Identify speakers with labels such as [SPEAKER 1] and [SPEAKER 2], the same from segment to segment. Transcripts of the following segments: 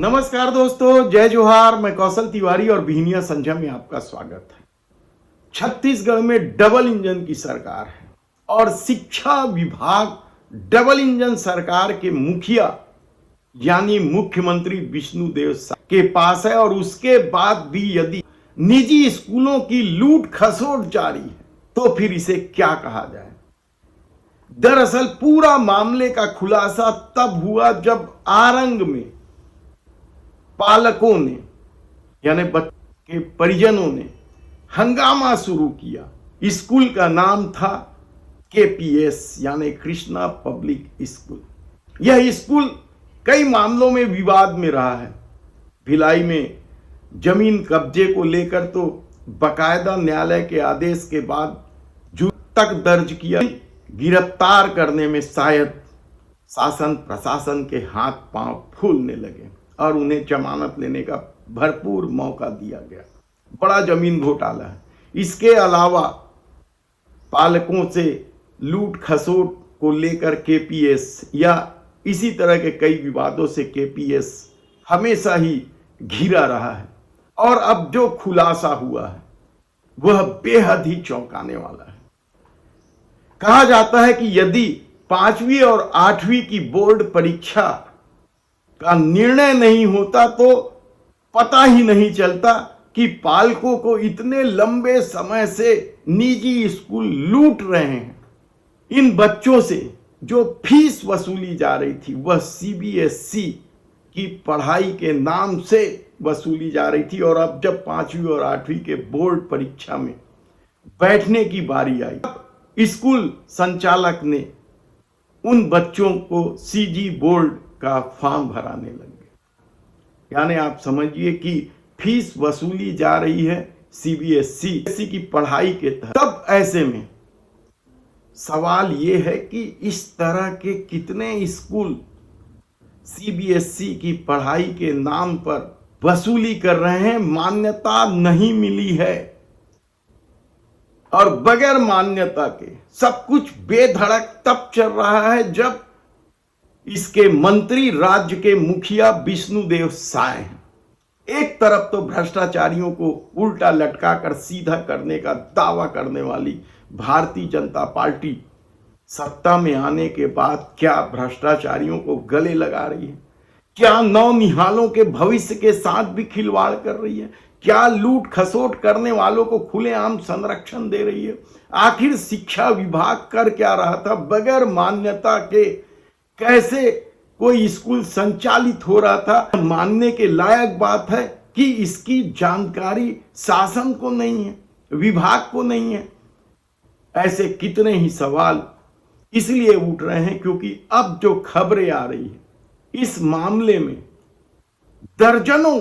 [SPEAKER 1] नमस्कार दोस्तों, जय जोहार। मैं कौशल तिवारी और बिहनिया संझा में आपका स्वागत है। छत्तीसगढ़ में डबल इंजन की सरकार है और शिक्षा विभाग डबल इंजन सरकार के मुखिया यानी मुख्यमंत्री विष्णुदेव साय के पास है। और उसके बाद भी यदि निजी स्कूलों की लूट खसोट जारी है तो फिर इसे क्या कहा जाए। दरअसल पूरा मामले का खुलासा तब हुआ जब आरंग में पालकों ने यानी बच्चे के परिजनों ने हंगामा शुरू किया। स्कूल का नाम था केपीएस यानी कृष्णा पब्लिक स्कूल। यह स्कूल कई मामलों में विवाद में रहा है। भिलाई में जमीन कब्जे को लेकर तो बकायदा न्यायालय के आदेश के बाद जुर्म तक दर्ज किया। गिरफ्तार करने में शायद शासन प्रशासन के हाथ पांव फूलने लगे और उन्हें जमानत लेने का भरपूर मौका दिया गया। बड़ा जमीन घोटाला है। इसके अलावा पालकों से लूट खसोट को लेकर केपीएस या इसी तरह के कई विवादों से केपीएस हमेशा ही घिरा रहा है। और अब जो खुलासा हुआ है वह बेहद ही चौंकाने वाला है। कहा जाता है कि यदि 5वीं और 8वीं की बोर्ड परीक्षा का निर्णय नहीं होता तो पता ही नहीं चलता कि पालकों को इतने लंबे समय से निजी स्कूल लूट रहे हैं। इन बच्चों से जो फीस वसूली जा रही थी वह सीबीएसई की पढ़ाई के नाम से वसूली जा रही थी। और अब जब 5वीं और 8वीं के बोर्ड परीक्षा में बैठने की बारी आई, स्कूल संचालक ने उन बच्चों को सीजी बोर्ड का फॉर्म भराने लगे। यानी आप समझिए कि फीस वसूली जा रही है सीबीएसई की पढ़ाई के तहत। तब ऐसे में सवाल यह है कि इस तरह के कितने स्कूल सीबीएसई की पढ़ाई के नाम पर वसूली कर रहे हैं, मान्यता नहीं मिली है और बगैर मान्यता के सब कुछ बेधड़क तब चल रहा है जब इसके मंत्री राज्य के मुखिया विष्णुदेव साय हैं। एक तरफ तो भ्रष्टाचारियों को उल्टा लटकाकर सीधा करने का दावा करने वाली भारतीय जनता पार्टी सत्ता में आने के बाद क्या भ्रष्टाचारियों को गले लगा रही है, क्या नौनिहालों के भविष्य के साथ भी खिलवाड़ कर रही है, क्या लूट खसोट करने वालों को खुलेआम संरक्षण दे रही है। आखिर शिक्षा विभाग कर क्या रहा था। बगैर मान्यता के कैसे कोई स्कूल संचालित हो रहा था। मानने के लायक बात है कि इसकी जानकारी शासन को नहीं है, विभाग को नहीं है। ऐसे कितने ही सवाल इसलिए उठ रहे हैं क्योंकि अब जो खबरें आ रही है इस मामले में दर्जनों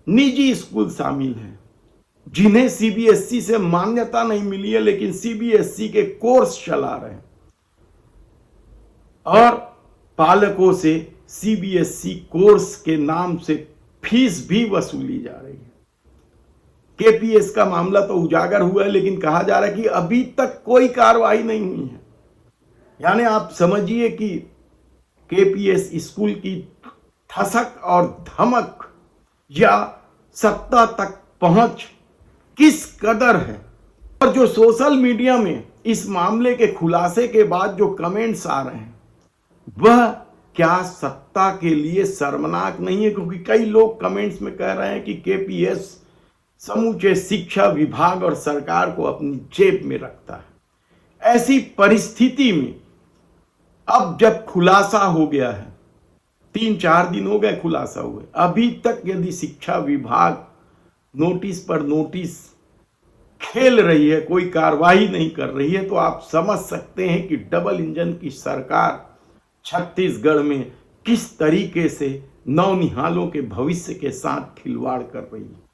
[SPEAKER 1] निजी स्कूल शामिल हैं जिन्हें सीबीएसई से मान्यता नहीं मिली है, लेकिन सीबीएसई के कोर्स चला रहे हैं और पालकों से सीबीएसई कोर्स के नाम से फीस भी वसूली जा रही है। केपीएस का मामला तो उजागर हुआ है, लेकिन कहा जा रहा है कि अभी तक कोई कार्रवाई नहीं हुई है। यानी आप समझिए कि केपीएस स्कूल की ठसक और धमक या सत्ता तक पहुंच किस कदर है। और जो सोशल मीडिया में इस मामले के खुलासे के बाद जो कमेंट्स आ रहे हैं वह क्या सत्ता के लिए शर्मनाक नहीं है। क्योंकि कई लोग कमेंट्स में कह रहे हैं कि केपीएस समूचे शिक्षा विभाग और सरकार को अपनी जेब में रखता है। ऐसी परिस्थिति में अब जब खुलासा हो गया है, 3-4 दिन हो गए खुलासा हुए, अभी तक यदि शिक्षा विभाग नोटिस पर नोटिस खेल रही है, कोई कार्रवाई नहीं कर रही है, तो आप समझ सकते हैं कि डबल इंजन की सरकार छत्तीसगढ़ में किस तरीके से नौनिहालों के भविष्य के साथ खिलवाड़ कर रही है।